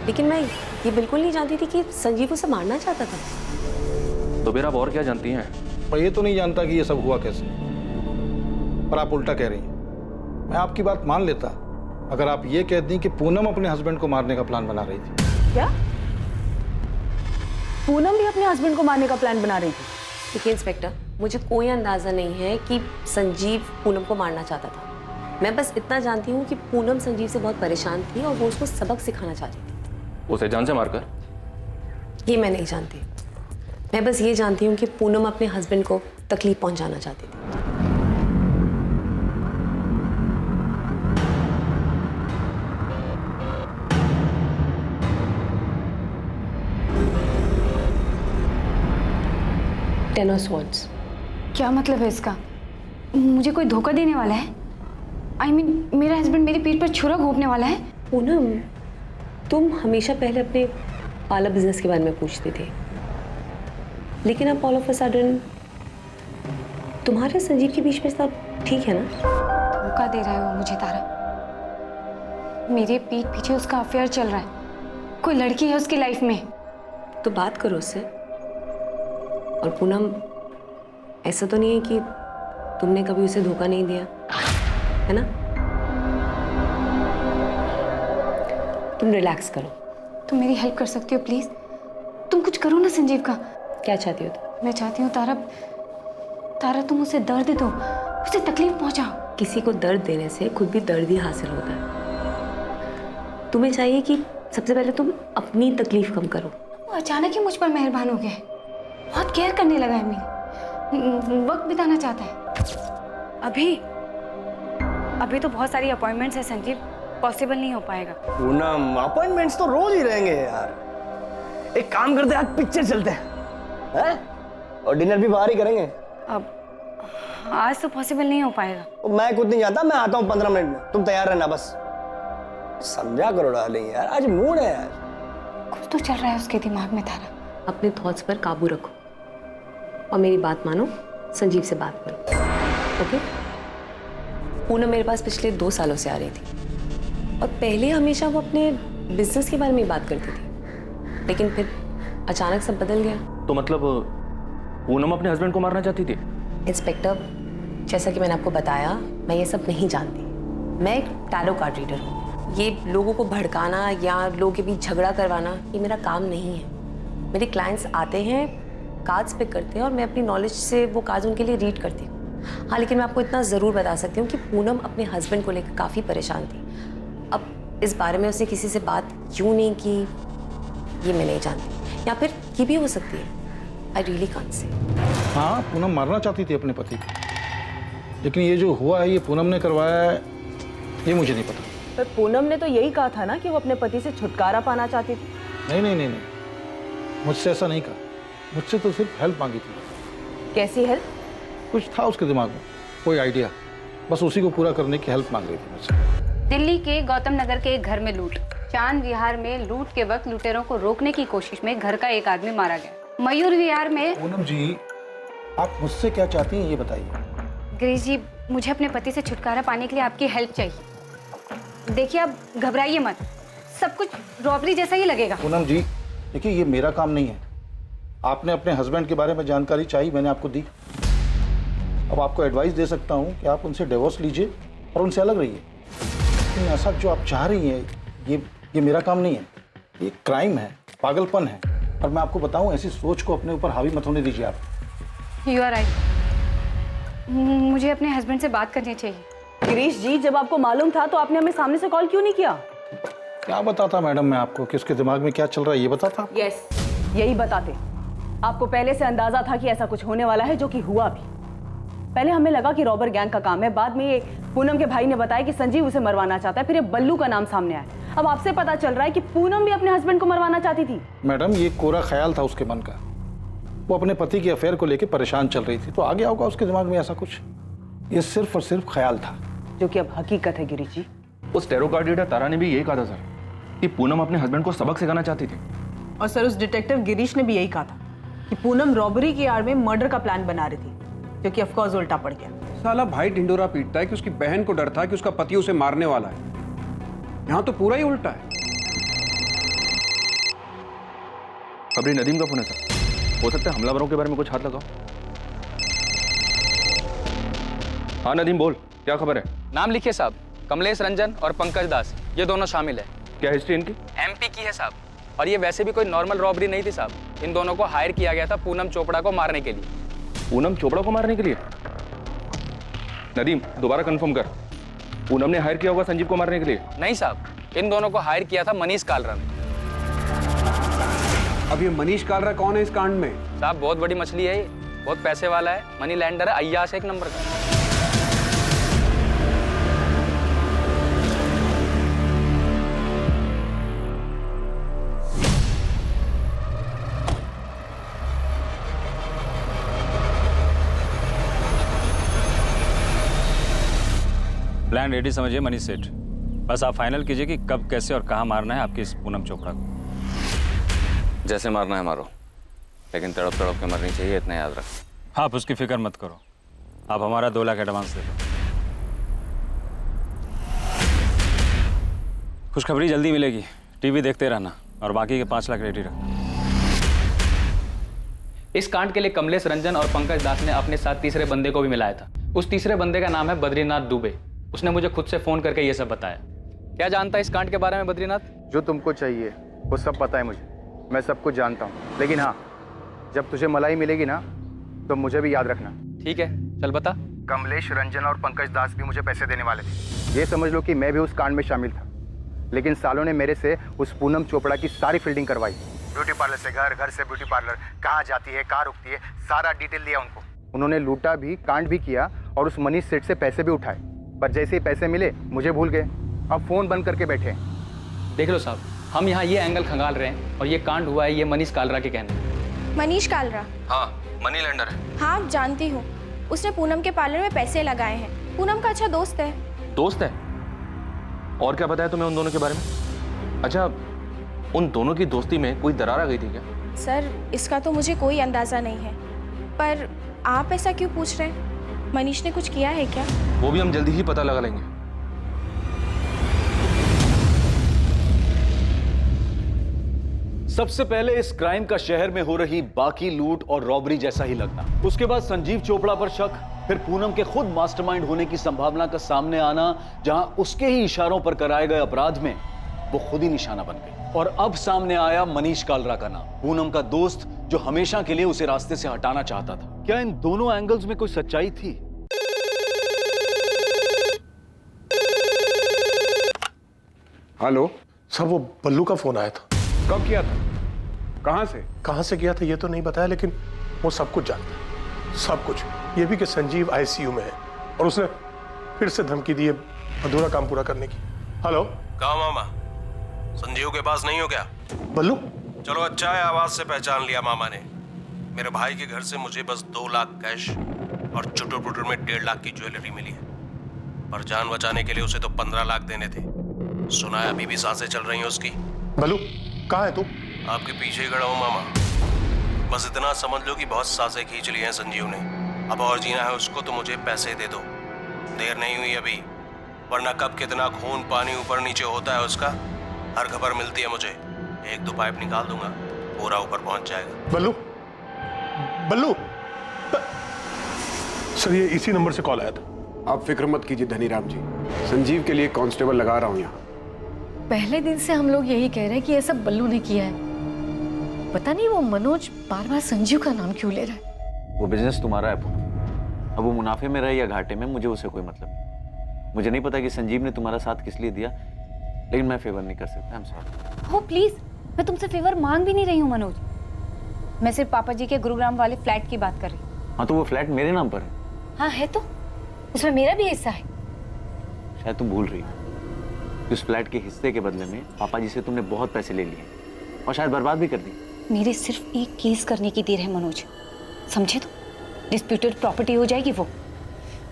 लेकिन मैं ये बिल्कुल नहीं जानती थी कि संजीव उसे मारना चाहता था। तो फिर आप और क्या जानती हैं? मैं ये तो नहीं जानता कि ये सब हुआ कैसे, पर आप उल्टा कह रही हैं। मैं आपकी बात मान लेता अगर आप ये कह दी कि पूनम अपने हस्बैंड को मारने का प्लान बना रही थी। क्या पूनम भी अपने हस्बैंड को मारने का प्लान बना रही थी? देखिए इंस्पेक्टर, मुझे कोई अंदाजा नहीं है कि संजीव पूनम को मारना चाहता था। मैं बस इतना जानती हूँ कि पूनम संजीव से बहुत परेशान थी और वो उसको सबक सिखाना चाहती थी। उसे जान से मारकर? ये मैं नहीं जानती। मैं बस ये जानती हूँ कि पूनम अपने हस्बैंड को तकलीफ पहुंचाना चाहती थी। Ten of swords. क्या मतलब है इसका? मुझे कोई धोखा देने वाला है? I mean, मेरा हस्बैंड मेरी पीठ पर छुरा घोंपने वाला है? पूनम, तुम हमेशा पहले अपने पार्लर बिजनेस के बारे में पूछते थे, लेकिन अब ऑल ऑफ अ सडन तुम्हारे संजीव के बीच में सब ठीक है ना? धोखा दे रहा है वो मुझे तारा। मेरे पीठ पीछे उसका अफेयर चल रहा है, कोई लड़की है उसकी लाइफ में। तो बात करो उससे। और पूनम, ऐसा तो नहीं है कि तुमने कभी उसे धोखा नहीं दिया, है ना? तुम रिलैक्स करो। तुम मेरी हेल्प कर सकती हो प्लीज? तुम कुछ करो ना संजीव का। क्या चाहती हो तुम? मैं चाहती हूँ तारा तुम उसे दर्द दो, उसे तकलीफ पहुंचाओ। किसी को दर्द देने से खुद भी दर्द ही हासिल होता है। तुम्हें चाहिए कि सबसे पहले तुम अपनी तकलीफ कम करो। वो अचानक ही मुझ पर मेहरबान हो गया है, बहुत केयर करने लगा है मेरी, वक्त बिताना चाहता है। अभी तो बहुत सारी अपॉइंटमेंट्स है संजीव, पॉसिबल नहीं हो पाएगा। पूनम, अपॉइंटमेंट्स तो रोज ही रहेंगे यार। एक काम करते हैं, आज पिक्चर चलते हैं और डिनर भी बाहर ही करेंगे। अब आज तो पॉसिबल नहीं हो पाएगा। मैं खुद नहीं जाता, मैं आता हूँ 15 मिनट में, तुम तैयार रहना बस। समझा करो डार्लिंग यार, आज मूड है यार। कुछ तो चल रहा है उसके दिमाग में तारा। अपने थॉट्स पर काबू रखो और मेरी बात मानो, संजीव से बात करो, ओके? पूनम मेरे पास पिछले 2 सालों से आ रही थी और पहले हमेशा वो अपने बिजनेस के बारे में बात करती थी, लेकिन फिर अचानक सब बदल गया। तो मतलब पूनम अपने हस्बैंड को मारना चाहती थी? इंस्पेक्टर, जैसा कि मैंने आपको बताया, मैं ये सब नहीं जानती। मैं एक टैरो कार्ड रीडर हूँ। ये लोगों को भड़काना या लोगों के बीच झगड़ा करवाना ये मेरा काम नहीं है। मेरे क्लाइंट्स आते हैं, कार्ड्स पिक करते हैं और मैं अपनी नॉलेज से वो कार्ड्स उनके लिए रीड करती हूँ। हाँ, लेकिन मैं आपको इतना ज़रूर बता सकती हूँ कि पूनम अपने हस्बैंड को लेकर काफ़ी परेशान थी। अब इस बारे में उसने किसी से बात क्यों नहीं की ये मैं नहीं जानती, या फिर ये भी हो सकती है। I really can't say. हाँ, पूनम मारना चाहती थी अपने पति को, लेकिन ये जो हुआ है ये पूनम ने करवाया है, ये मुझे नहीं पता। पर पूनम ने तो यही कहा था ना कि वो अपने पति से छुटकारा पाना चाहती थी। नहीं नहीं नहीं नहीं, मुझसे ऐसा नहीं कहा। मुझसे तो सिर्फ हेल्प मांगी थी। कैसी हेल्प? कुछ था उसके दिमाग में, कोई आइडिया, बस उसी को पूरा करने की हेल्प मांग रही थी मुझसे। दिल्ली के गौतम नगर के एक घर में लूट। चांद विहार में लूट के वक्त लुटेरों को रोकने की कोशिश में घर का एक आदमी मारा गया। मयूर विहार में। पूनम जी, आप मुझसे क्या चाहती हैं ये बताइए। गिरीश जी, मुझे अपने पति से छुटकारा पाने के लिए आपकी हेल्प चाहिए। देखिए, आप घबराइए मत, सब कुछ रॉबरी जैसा ही लगेगा। पूनम जी, देखिए ये मेरा काम नहीं है। आपने अपने हस्बैंड के बारे में जानकारी चाहिए, मैंने आपको दी। अब आपको एडवाइस दे सकता हूँ कि आप उनसे डिवोर्स लीजिए और उनसे अलग रहिए। लेकिन ऐसा जो आप चाह रही हैं ये मेरा काम नहीं है, ये क्राइम है, पागलपन है। और मैं आपको बताऊं, ऐसी सोच को अपने ऊपर हावी मत होने दीजिए आप। यू आर राइट, मुझे अपने हस्बैंड से बात करनी चाहिए। गिरीश जी, जब आपको मालूम था तो आपने हमें सामने से कॉल क्यों नहीं किया? क्या बताता मैडम मैं आपको कि उसके दिमाग में क्या चल रहा है, ये बताता? यस, यही बताते। आपको पहले से अंदाजा था कि ऐसा कुछ होने वाला है, जो कि हुआ भी। पहले हमें लगा कि रॉबर गैंग का काम है, बाद में ये पूनम के भाई ने बताया कि संजीव उसे मरवाना चाहता है, फिर ये बल्लू का नाम सामने आया। अब आपसे पता चल रहा है कि पूनम भी अपने हस्बैंड को मरवाना चाहती थी। मैडम, ये कोरा ख्याल था उसके मन का। वो अपने पति के अफेयर को लेकर परेशान चल रही थी, तो आ गया होगा उसके दिमाग में ऐसा कुछ। ये सिर्फ और सिर्फ ख्याल था, जो कि अब हकीकत है गिरीश जी। उस टैरो कार्ड रीडर तारा ने भी यही कहा था सर कि पूनम अपने हस्बैंड को सबक सिखाना चाहती थी। और सर, उस डिटेक्टिव गिरीश ने भी यही कहा था कि पूनम रॉबरी की आड़ में मर्डर का प्लान बना रही थी, जो कि ऑफकोर्स उल्टा पड़ गया। साला भाई ढिंडोरा पीटता है कि उसकी बहन को डर था कि उसका पति उसे मारने वाला है। यहाँ तो पूरा ही उल्टा है। खबरी नदीम का फोन है सर, हो सकता है हमलावरों के बारे में कुछ हाथ लगाओ। हाँ नदीम बोल, क्या खबर है? नाम लिखिए साहब, कमलेश रंजन और पंकज दास, ये दोनों शामिल है। क्या हिस्ट्री इनकी? एमपी की है साहब, और ये वैसे भी कोई नॉर्मल रॉबरी नहीं थी साहब। इन दोनों को हायर किया गया था पूनम चोपड़ा को मारने के लिए। पूनम चोपड़ा को मारने के लिए? नदीम दोबारा कंफर्म कर, पूनम ने हायर किया होगा संजीव को मारने के लिए? नहीं साहब, इन दोनों को हायर किया था मनीष कालरा ने। अब ये मनीष कालरा कौन है इस कांड में? साहब बहुत बड़ी मछली है ये, बहुत पैसे वाला है, मनी लैंडर है, अय्याश एक नंबर का। प्लान रेडी समझिए मनीष सेठ, बस आप फाइनल कीजिए कि कब, कैसे और कहाँ मारना है आपकी इस पूनम चोपड़ा को। जैसे मारना है मारो, लेकिन तड़प तड़प के मरनी चाहिए, इतना याद रख। आप उसकी फिक्र मत करो, आप हमारा 2 लाख एडवांस दे दो। खुशखबरी जल्दी मिलेगी, टीवी देखते रहना, और बाकी के 5 लाख रेडी रखना। इस कांड के लिए कमलेश रंजन और पंकज दास ने अपने साथ तीसरे बंदे को भी मिलाया था। उस तीसरे बंदे का नाम है बद्रीनाथ दुबे। उसने मुझे खुद से फोन करके ये सब बताया। क्या जानता है इस कांड के बारे में बद्रीनाथ? जो तुमको चाहिए वो सब पता है मुझे, मैं सब कुछ जानता हूँ। लेकिन हाँ, जब तुझे मलाई मिलेगी ना तो मुझे भी याद रखना। ठीक है, चल बता। कमलेश रंजन और पंकज दास भी मुझे पैसे देने वाले थे। ये समझ लो कि मैं भी उस कांड में शामिल था, लेकिन सालों ने मेरे से उस पूनम चोपड़ा की सारी फील्डिंग करवाई। ब्यूटी पार्लर से घर, घर से ब्यूटी पार्लर, कहाँ जाती है, कहाँ रुकती है, सारा डिटेल दिया उनको। उन्होंने लूटा भी, कांड भी किया और उस मनीष सेठ से पैसे भी उठाए, पर जैसे ही पैसे मिले मुझे भूल गए। अब फोन बंद करके बैठे हैं। देख लो साहब, हम यहाँ ये एंगल खंगाल रहे हैं और ये कांड हुआ है ये मनीष कालरा के कहने। मनीष कालरा? हाँ, मनी लैंडर है। हाँ जानती हूँ, उसने पूनम के पार्लर में पैसे लगाए हैं। पूनम का अच्छा दोस्त है। दोस्त है? और क्या बताया तुम्हें उन दोनों के बारे में? अच्छा, उन दोनों की दोस्ती में कोई दरार आ गई थी क्या? सर, इसका तो मुझे कोई अंदाजा नहीं है, पर आप ऐसा क्यों पूछ रहे हैं? मनीष ने कुछ किया है क्या? वो भी हम जल्दी ही पता लगा लेंगे। सबसे पहले इस क्राइम का शहर में हो रही बाकी लूट और रॉबरी जैसा ही लगना, उसके बाद संजीव चोपड़ा पर शक, फिर पूनम के खुद मास्टरमाइंड होने की संभावना का सामने आना, जहां उसके ही इशारों पर कराए गए अपराध में वो खुद ही निशाना बन गई। और अब सामने आया मनीष कालरा का नाम, पूनम का दोस्त जो हमेशा के लिए उसे रास्ते से हटाना चाहता था। क्या इन दोनों एंगल्स में कोई सच्चाई थी? हेलो सर, वो बल्लू का फोन आया था। कब किया था? कहां से किया था ये तो नहीं बताया, लेकिन वो सब कुछ जानता है, सब कुछ। ये भी कि संजीव आईसीयू में है और उसने फिर से धमकी दी है अधूरा काम पूरा करने की। हेलो, कहा मामा? संजीव के पास नहीं हो क्या? बल्लू? चलो अच्छा है, आवाज से पहचान लिया मामा ने। मेरे भाई के घर से मुझे बस 2 लाख कैश और चुटुर पुटुर में 1.5 लाख की ज्वेलरी मिली है, और जान बचाने के लिए उसे तो 15 लाख देने थे। सुना है अभी भी सांसें चल रही हैं उसकी। बल्लू कहाँ है तू? आपके पीछे ही खड़ा हूँ मामा। बस इतना समझ लो कि बहुत सांसें खींच ली हैं संजीव ने। अब और जीना है उसको तो मुझे पैसे दे दो, देर नहीं हुई अभी, वरना कब कितना खून पानी ऊपर नीचे होता है उसका हर खबर मिलती है मुझे। 1-2 पाइप निकाल दूंगा, पूरा ऊपर पहुंच जाएगा। बल्लू, बल्लू सर, ये इसी नंबर से कॉल आया था। आप फिक्र मत कीजिए धनीराम जी, संजीव के लिए कांस्टेबल लगा रहा हूँ यहाँ। पहले दिन से हम लोग यही कह रहे हैं कि ये सब बल्लू ने किया है। पता नहीं वो मनोज बार बार संजीव का नाम क्यों ले रहा है। वो बिजनेस तुम्हारा है पूनम, अब वो मुनाफे में रहे या घाटे में मुझे उसे कोई मतलब नहीं। मुझे नहीं पता कि संजीव ने तुम्हारा साथ किस लिए दिया, लेकिन मैं फेवर नहीं कर सकता। I am sorry. हो प्लीज, मैं तुमसे फेवर मांग भी नहीं रही हूँ मनोज। मैं सिर्फ पापा जी के गुरुग्राम वाले फ्लैट की बात कर रही हूँ। हाँ तो वो फ्लैट मेरे नाम पर है। हाँ है तो, उसमें मेरा भी हिस्सा है। शायद तुम भूल रही हो, कि उस फ्लैट के हिस्से के बदले में पापा जी से तुमने बहुत पैसे ले लिए और शायद बर्बाद भी कर दी। मेरे सिर्फ एक केस करने की देर है मनोज, समझे? तो डिस्प्यूटेड प्रॉपर्टी हो जाएगी वो,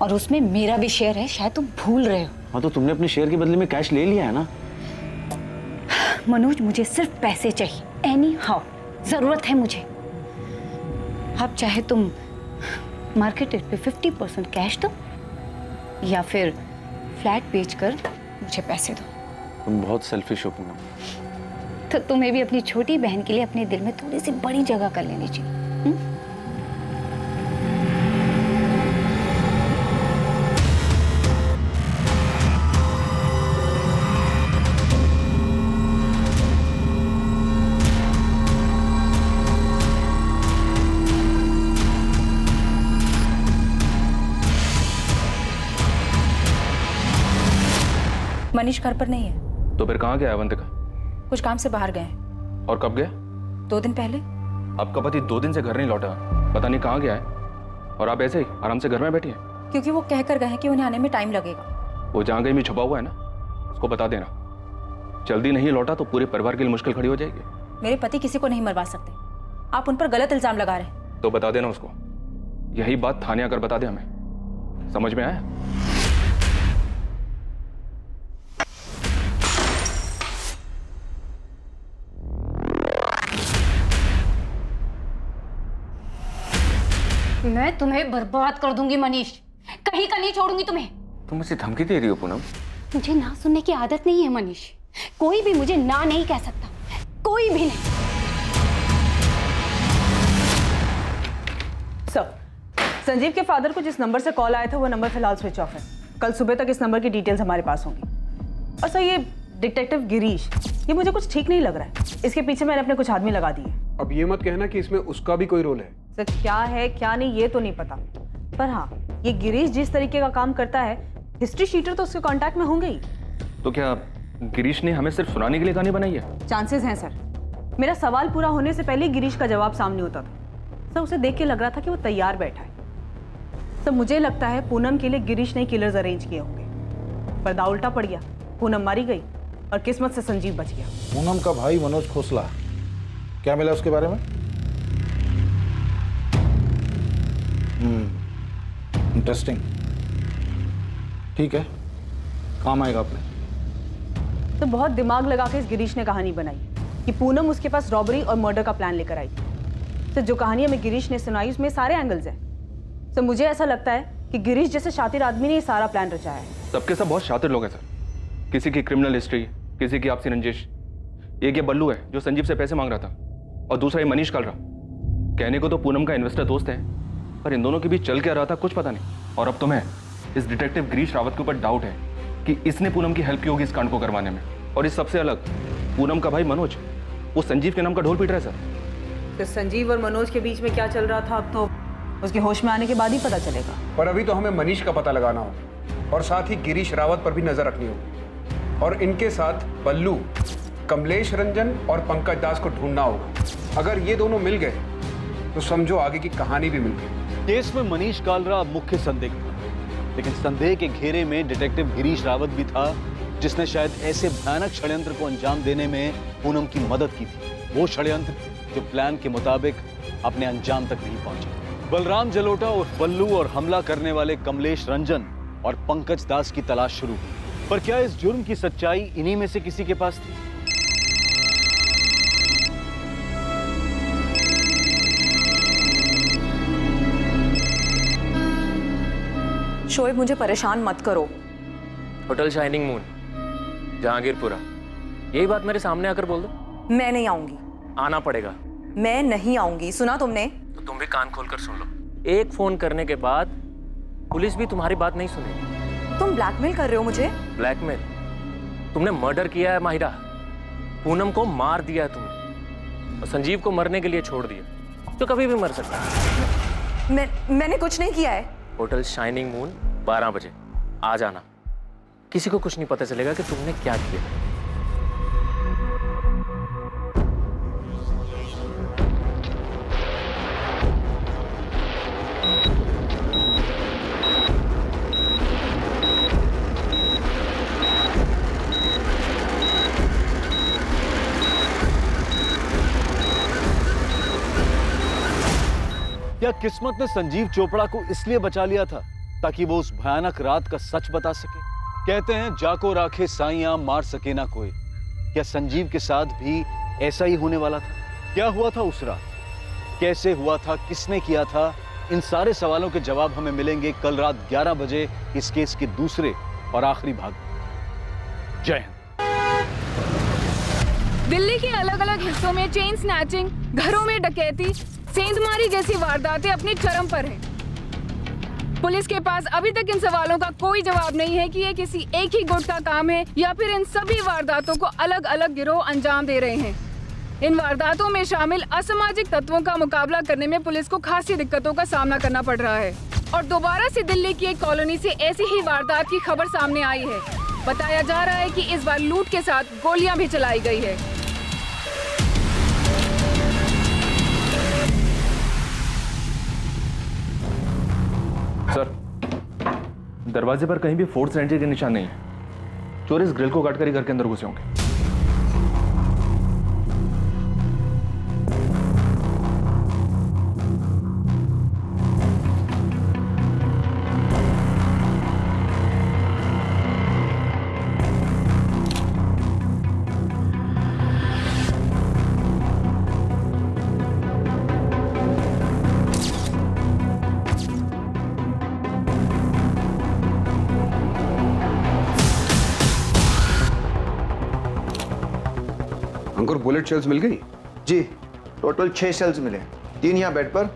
और उसमें मेरा भी शेयर है, शायद तुम भूल रहे हो। हाँ तो तुमने अपने शेयर के बदले में कैश ले लिया है ना। मनोज मुझे सिर्फ पैसे चाहिए, एनी हाउ जरूरत है मुझे। अब चाहे तुम मार्केट रेट पे 50% कैश दो या फिर फ्लैट बेचकर मुझे पैसे दो। तुम बहुत सेल्फिश हो पूनम। तो तुम्हें भी अपनी छोटी बहन के लिए अपने दिल में थोड़ी सी बड़ी जगह कर लेनी चाहिए। मनीष घर पर नहीं है। तो फिर कहाँ गया अवंतिका? कुछ काम से बाहर गए हैं। और कब गया? 2 दिन पहले। आपका पति 2 दिन से घर नहीं लौटा, पता नहीं कहाँ गया है, और आप ऐसे ही आराम से घर में बैठी हैं। क्योंकि वो कह कर गए हैं कि उन्हें आने में टाइम लगेगा। वो जहाँ कहीं भी छुपा हुआ है ना, उसको बता देना। जल्दी नहीं लौटा तो पूरे परिवार के लिए मुश्किल खड़ी हो जाएगी। मेरे पति किसी को नहीं मरवा सकते, आप उन पर गलत इल्जाम लगा रहे हैं। तो बता देना उसको, यही बात थाने आकर बता दे हमें। समझ में आया? मैं तुम्हें बर्बाद कर दूंगी मनीष, कहीं का नहीं छोड़ूंगी तुम्हें। तुम मुझे धमकी दे रही हो पूनम? मुझे ना सुनने की आदत नहीं है मनीष, कोई भी मुझे ना नहीं कह सकता, कोई भी नहीं। सर, संजीव के फादर को जिस नंबर से कॉल आया था वो नंबर फिलहाल स्विच ऑफ है। कल सुबह तक इस नंबर की डिटेल्स हमारे पास होंगी। और सर ये डिटेक्टिव गिरीश, ये मुझे कुछ ठीक नहीं लग रहा है। इसके पीछे मैंने अपने कुछ आदमी लगा दिए। अब ये मत कहना कि इसमें उसका भी कोई रोल है। सर क्या है क्या नहीं ये तो नहीं पता, पर हाँ ये गिरीश जिस तरीके का काम करता है, हिस्ट्री शीटर तो उसके कांटेक्ट में होंगे ही। तो क्या गिरीश ने हमें सिर्फ सुनाने के लिए कहानी बनाई है? चांसेस हैं सर। मेरा सवाल पूरा होने से पहले गिरीश का जवाब सामने होता था। सर उसे देख के लग रहा था कि वो तैयार बैठा है। सर मुझे लगता है पूनम के लिए गिरीश ने किलर्स अरेंज किए होंगे। पर्दा उल्टा पड़ गया, पूनम मारी गई और किस्मत से संजीव बच गया। पूनम का भाई मनोज खोसला, क्या मिला उसके बारे में? इंटरेस्टिंग, ठीक है, काम आएगा अपने। तो बहुत दिमाग लगा के इस गिरीश ने कहानी बनाई कि पूनम उसके पास रॉबरी और मर्डर का प्लान लेकर आई। तो जो कहानी हमें गिरीश ने सुनाई उसमें सारे एंगल्स हैं। तो मुझे ऐसा लगता है कि गिरीश जैसे शातिर आदमी ने ये सारा प्लान रचाया है। सबके सब बहुत शातिर लोग हैं सर, किसी की क्रिमिनल हिस्ट्री, किसी की आपसी रंजिश। एक ये बल्लू है जो संजीव से पैसे मांग रहा था, और दूसरा ये मनीष कालरा। कहने को तो पूनम का इन्वेस्टर दोस्त है, पर इन दोनों के बीच चल क्या रहा था कुछ पता नहीं। और अब तुम्हें इस डिटेक्टिव गिरीश रावत के ऊपर डाउट है कि इसने पूनम की हेल्प की होगी इस कांड को करवाने में। और इस सबसे अलग, पूनम का भाई मनोज वो संजीव के नाम का ढोल पीट रहा है सर। तो संजीव और मनोज के बीच में क्या चल रहा था अब तो उसके होश में आने के बाद ही पता चलेगा। पर अभी तो हमें मनीष का पता लगाना होगा, और साथ ही गिरीश रावत पर भी नजर रखनी होगी, और इनके साथ बल्लू, कमलेश रंजन और पंकज दास को ढूंढना होगा। अगर ये दोनों मिल गए तो समझो आगे की कहानी भी मिल गई। केस में मनीष कालरा मुख्य संदिग्ध था, लेकिन संदेह के घेरे में डिटेक्टिव गिरीश रावत भी था, जिसने शायद ऐसे भयानक षड्यंत्र को अंजाम देने में पूनम की मदद की थी। वो षड्यंत्र जो प्लान के मुताबिक अपने अंजाम तक नहीं पहुंचा। बलराम जलोटा और बल्लू और हमला करने वाले कमलेश रंजन और पंकज दास की तलाश शुरू हुई। पर क्या इस जुर्म की सच्चाई इन्हीं में से किसी के पास थी? शोएब मुझे परेशान मत करो। होटल शाइनिंग मून, जहांगीरपुरा, यही बात मेरे सामने आकर बोल दो। मैं नहीं आऊंगी। आना पड़ेगा। मैं नहीं आऊंगी, सुना तुमने? तो तुम भी कान खोलकर सुन लो। एक फोन करने के बाद पुलिस भी तुम्हारी बात नहीं सुनेगी। तुम ब्लैकमेल कर रहे हो मुझे? ब्लैकमेल? तुमने मर्डर किया है माहिरा, पूनम को मार दिया है तुमने, और संजीव को मरने के लिए छोड़ दिया, तो कभी भी मर सकता है। मैंने कुछ नहीं किया है। होटल शाइनिंग मून 12 बजे आ जाना। किसी को कुछ नहीं पता चलेगा कि तुमने क्या किया। क्या किस्मत ने संजीव चोपड़ा को इसलिए बचा लिया था ताकि वो उस भयानक रात का सच बता सके? कहते हैं जाको राखे साइयां मार सके ना कोई। क्या संजीव के साथ भी ऐसा ही होने वाला था? क्या हुआ था उस रात? कैसे हुआ था? किसने किया था? इन सारे सवालों के जवाब हमें मिलेंगे कल रात 11 बजे इस केस के दूसरे और आखिरी भाग में। जय हिंद। दिल्ली के अलग अलग हिस्सों में चेन स्नैचिंग, घरों में डकैती, सेंधमारी जैसी वारदातें अपनी चरम पर हैं। पुलिस के पास अभी तक इन सवालों का कोई जवाब नहीं है कि ये किसी एक ही गुट का काम है या फिर इन सभी वारदातों को अलग अलग गिरोह अंजाम दे रहे हैं। इन वारदातों में शामिल असामाजिक तत्वों का मुकाबला करने में पुलिस को खासी दिक्कतों का सामना करना पड़ रहा है और दोबारा से दिल्ली की एक कॉलोनी से ऐसी ही वारदात की खबर सामने आई है। बताया जा रहा है कि इस बार लूट के साथ गोलियां भी चलाई गई है। सर, दरवाजे पर कहीं भी फोर्स एंट्री के निशान नहीं है। चोर इस ग्रिल को काटकर ही घर के अंदर घुसे होंगे। अंकुर, बुलेट शेल्स मिल गई? जी, टोटल 6 शेल्स मिले, 3 यहाँ बेड पर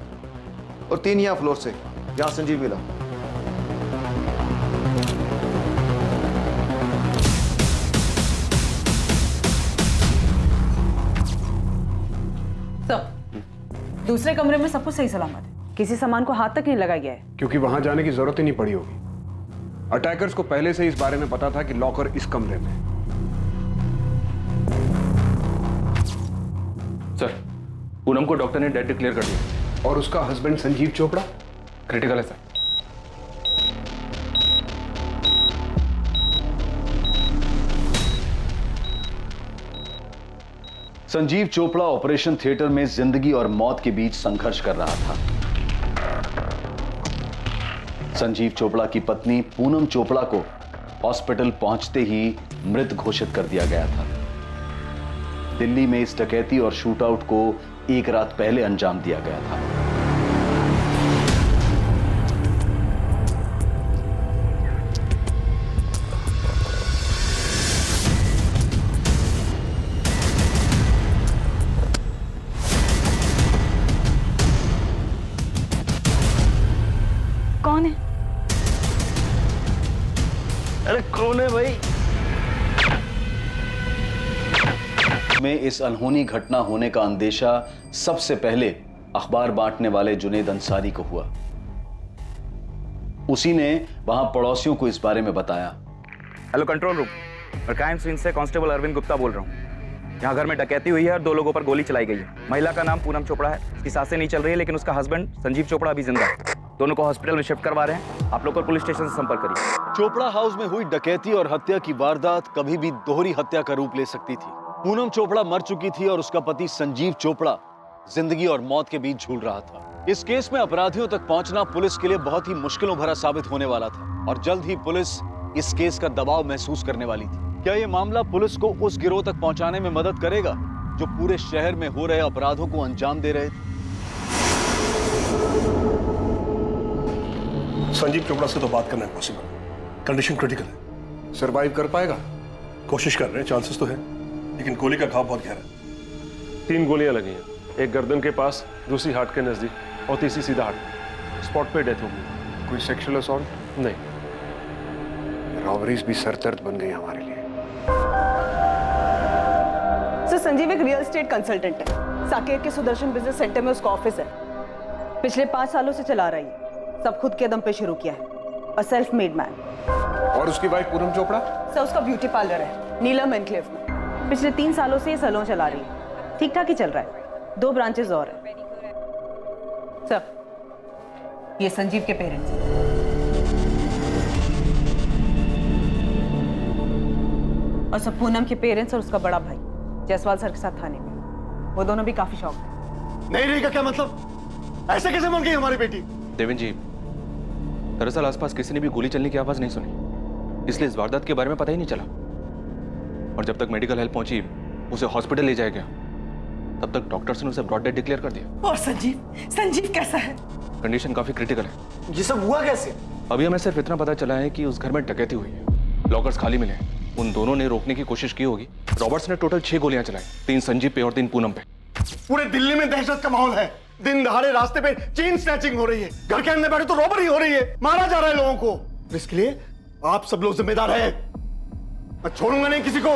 और 3 यहाँ फ्लोर से, जहाँ संजीव मिला। दूसरे कमरे में सब कुछ सही सलामत है, किसी सामान को हाथ तक नहीं लगाया गया है। क्योंकि वहां जाने की जरूरत ही नहीं पड़ी होगी। अटैकर्स को पहले से इस बारे में पता था कि लॉकर इस कमरे में। सर, पूनम को डॉक्टर ने डेड डिक्लेयर कर दिया। और उसका हस्बैंड संजीव चोपड़ा क्रिटिकल है sir. Sanjeev Chopra operation theatre में जिंदगी और मौत के बीच संघर्ष कर रहा था। संजीव चोपड़ा की पत्नी पूनम चोपड़ा को हॉस्पिटल पहुंचते ही मृत घोषित कर दिया गया था। दिल्ली में इस डकैती और शूटआउट को एक रात पहले अंजाम दिया गया था। कौन है? अरे कौन है भाई? में इस अनहोनी घटना होने का अंदेशा सबसे पहले अखबार बांटने वाले जुनेद अंसारी को हुआ। उसी ने वहां पड़ोसियों को इस बारे में बताया। हेलो कंट्रोल रूम, मैं क्राइम सीन से कांस्टेबल अरविंद गुप्ता बोल रहा हूँ। यहाँ घर में डकैती हुई है और 2 लोगों पर गोली चलाई गई है। महिला का नाम पूनम चोपड़ा है, उसकी सांसें नहीं चल रही है, लेकिन उसका हस्बैंड संजीव चोपड़ा अभी जिंदा है। दोनों को हॉस्पिटल में शिफ्ट करवा रहे हैं। आप लोग को पुलिस स्टेशन से संपर्क करिए। चोपड़ा हाउस में हुई डकैती और हत्या की वारदात कभी भी दोहरी हत्या का रूप ले सकती थी। पूनम चोपड़ा मर चुकी थी और उसका पति संजीव चोपड़ा जिंदगी और मौत के बीच झूल रहा था। इस केस में अपराधियों तक पहुंचना पुलिस के लिए बहुत ही मुश्किलों भरा साबित होने वाला था और जल्द ही पुलिस इस केस का दबाव महसूस करने वाली थी। क्या यह मामला पुलिस को उस गिरोह तक पहुंचाने में मदद करेगा जो पूरे शहर में हो रहे अपराधों को अंजाम दे रहे थे? संजीव चोपड़ा से तो बात करना इम्पॉसिबल, कंडीशन क्रिटिकल है। सरवाइव कर पाएगा? कोशिश कर रहे हैं, चांसेस तो है, लेकिन गोली का घाव बहुत गहरा है। 3 गोलियां लगी हैं, एक गर्दन के पास, दूसरी हार्ट के नजदीक और तीसरी सीधा हार्ट। स्पॉट पे डेथ हो गई। कोई सेक्सुअल असॉल्ट? नहीं। रॉबरीज भी सरदर्द बन गई हमारे लिए। सर, संजीव एक रियल एस्टेट कंसल्टेंट है। साकेत के सुदर्शन बिजनेस सेंटर में उसका ऑफिस है। पिछले 5 सालों से चला रही है, सब खुद के दम पे शुरू किया है। A self made man. और उसकी वाइफ पूनम चोपड़ा? सर, उसका ब्यूटी पार्लर है नीलम एनक्लेव में। पिछले 3 सालों से ये सैलून चला रही है। ठीक ठाक ही चल रहा है। 2 ब्रांचेस और हैं। सर, ये संजीव के पेरेंट्स हैं। और सब पूनम के पेरेंट्स और उसका बड़ा भाई जायसवाल सर के साथ थाने में। वो दोनों भी काफी शौक है। नहीं का क्या मतलब? ऐसे कैसे मर गई हमारी बेटी? देवेंद्र जी, दरअसल आसपास किसी ने भी गोली चलने की आवाज नहीं सुनी, इसलिए इस वारदात के बारे में पता ही नहीं चला। और जब तक मेडिकल हेल्प पहुंची, उसे हॉस्पिटल ले जाया गया, तब तक डॉक्टर्स ने उसे ब्रॉड डेड डिक्लेयर कर दिया। और संजीव कैसा है? कंडीशन काफी क्रिटिकल है। ये सब हुआ कैसे? अभी हमें सिर्फ इतना पता चला है कि उस घर में डकैती हुई है, लॉकर्स खाली मिले हैं। उन दोनों ने रोकने की कोशिश की होगी। रॉबर्ट्स ने टोटल 6 गोलियां चलाई, 3 संजीव पे और 3 पूनम पे। पूरे दिल्ली में दहशत का माहौल है। दिन दहाड़े रास्ते पे चेन स्नैचिंग हो रही है, घर के अंदर बैठे तो रॉबरी हो रही है, मारा जा रहा है लोगों को। इसके लिए आप सब लोग जिम्मेदार हैं। मैं छोड़ूंगा नहीं किसी को,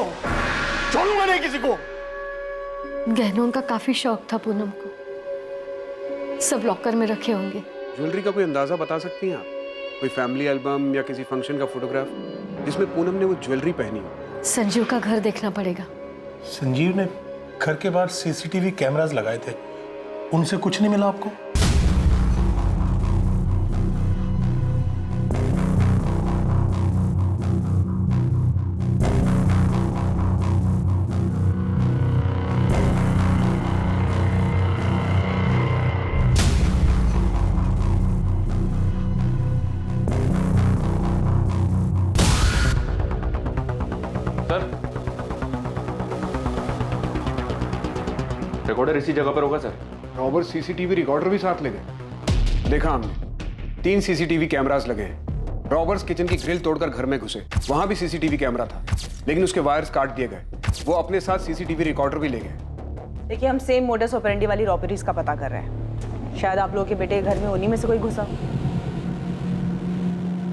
छोड़ूंगा नहीं किसी को। गहनों का काफी शौक था पूनम को, सब लॉकर में रखे होंगे। ज्वेलरी का कोई अंदाजा बता सकती हैं आप? कोई फैमिली एल्बम या किसी फंक्शन का फोटोग्राफ जिसमें पूनम ने वो ज्वेलरी पहनी हो? संजीव का घर देखना पड़ेगा। संजीव ने घर के बाहर सीसीटीवी कैमरास लगाए थे, उनसे कुछ नहीं मिला आपको? रिकॉर्डर इसी जगह पर होगा सर। रॉबर्ट सीसीटीवी रिकॉर्डर भी साथ ले गए? देखा हमने 3 सीसीटीवी कैमरास लगे हैं। रॉबर्ट्स किचन की ग्रिल तोड़कर घर में घुसे, वहां भी सीसीटीवी कैमरा था, लेकिन उसके वायर्स काट दिए गए। वो अपने साथ सीसीटीवी रिकॉर्डर भी ले गए। देखिए, हम सेम मोडस ऑपरेंडी वाली रॉबरीज का पता कर रहे हैं। शायद आप लोगों के बेटे के घर में उन्हीं में से कोई घुसा।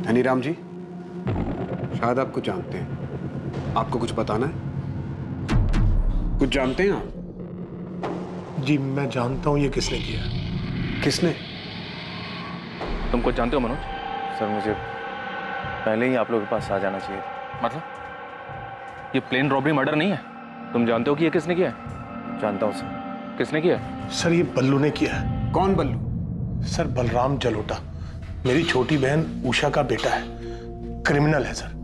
धनीराम जी, शायद आप कुछ जानते हैं। आपको कुछ बताना है? कुछ जानते हैं आप? जी मैं जानता हूं ये किसने किया। किसने? तुम कुछ जानते हो मनोज? सर मुझे पहले ही आप लोगों के पास आ जाना चाहिए था। मतलब ये प्लेन रॉबरी मर्डर नहीं है? तुम जानते हो कि ये किसने किया है? जानता हूँ सर। किसने किया है? सर ये बल्लू ने किया है। कौन बल्लू? सर बलराम जलोटा, मेरी छोटी बहन उषा का बेटा है। क्रिमिनल है सर,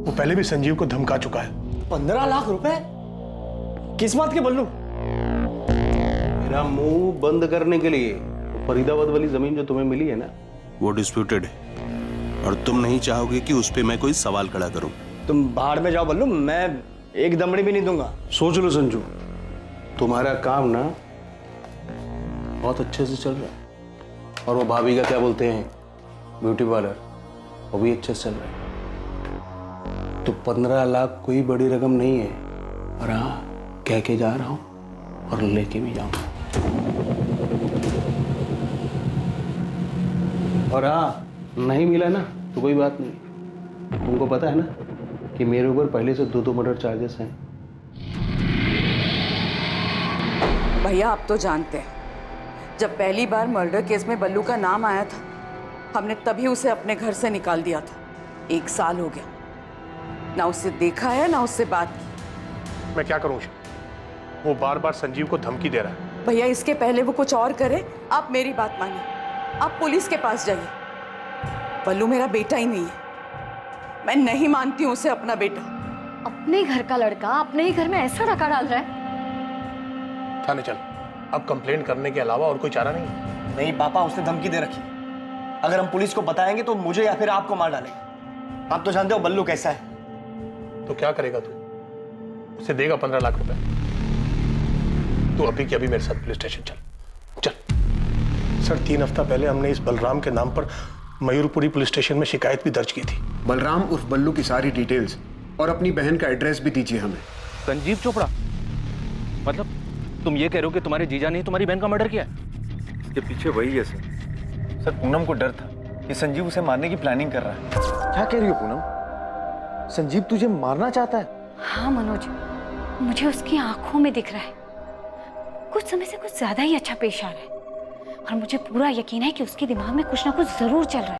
वो पहले भी संजीव को धमका चुका है। 15 लाख रुपए? किस बात के बल्लू? मेरा मुंह बंद करने के लिए फरीदाबाद वाली जमीन जो तुम्हें मिली है ना, वो डिस्प्यूटेड है और तुम नहीं चाहोगे कि उस पे मैं कोई सवाल खड़ा करूं। तुम बाहर में जाओ बल्लू, मैं एक दमड़ी भी नहीं दूंगा। सोच लो संजू, तुम्हारा काम ना बहुत अच्छे से चल रहा है, और वो भाभी का क्या बोलते हैं ब्यूटी पार्लर, वो भी अच्छे से चल रहा है। तो 15 लाख कोई बड़ी रकम नहीं है। और हाँ, कह के जा रहा हूं और लेके भी जाऊंगा। और हाँ, नहीं मिला ना तो कोई बात नहीं। तुमको पता है ना कि मेरे ऊपर पहले से 2 मर्डर चार्जेस हैं। भैया आप तो जानते हैं, जब पहली बार मर्डर केस में बल्लू का नाम आया था, हमने तभी उसे अपने घर से निकाल दिया था। 1 साल हो गया, ना उससे देखा है ना उससे बात की। मैं क्या करूं? वो बार बार संजीव को धमकी दे रहा है। भैया इसके पहले वो कुछ और करे, आप मेरी बात मानिए, आप पुलिस के पास जाइए। बल्लू मेरा बेटा ही नहीं है, मैं नहीं मानती हूँ उसे अपना बेटा। अपने घर का लड़का अपने ही घर में ऐसा डका डाल रहा है। थाने चल, अब कंप्लेंट करने के अलावा और कोई चारा नहीं है। नहीं पापा, उसने धमकी दे रखी। अगर हम पुलिस को बताएंगे तो मुझे या फिर आपको मार डालेगा। आप तो जानते हो बल्लू कैसा है। तो क्या करेगा तू? उसे देगा 15 लाख रुपए। तू अभी के अभी मेरे साथ पुलिस स्टेशन चल। सर 3 हफ्ता पहले हमने इस बलराम के नाम पर मयूरपुरी पुलिस स्टेशन में शिकायत भी दर्ज की थी। बलराम उर्फ बल्लू की सारी डिटेल्स और अपनी बहन का एड्रेस भी दीजिए हमें। संजीव चोपड़ा? मतलब तुम ये कह रहे हो कि तुम्हारे जीजा ने तुम्हारी बहन का मर्डर किया? इसके पीछे वही है सर। सर पूनम को डर था कि संजीव उसे मारने की प्लानिंग कर रहा है। क्या कह रही हो पूनम? संजीव तुझे मारना चाहता है? हाँ मनोज, मुझे उसकी आंखों में दिख रहा है, कुछ समय से कुछ ज्यादा ही अच्छा पेश आ रहा है, और मुझे पूरा यकीन है कि उसके दिमाग में कुछ ना कुछ जरूर चल रहा है।